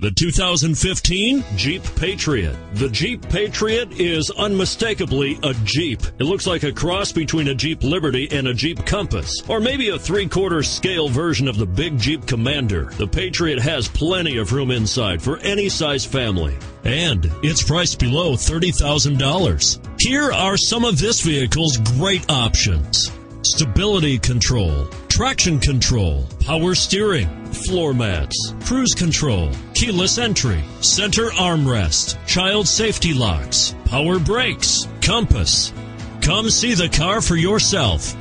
The 2015 Jeep Patriot. The Jeep Patriot is unmistakably a Jeep. It looks like a cross between a Jeep Liberty and a Jeep Compass, or maybe a 3/4 scale version of the big Jeep Commander. The Patriot has plenty of room inside for any size family, and it's priced below $30,000. Here are some of this vehicle's great options: stability control, traction control, power steering, floor mats, cruise control, keyless entry, center armrest, child safety locks, power brakes, compass. Come see the car for yourself.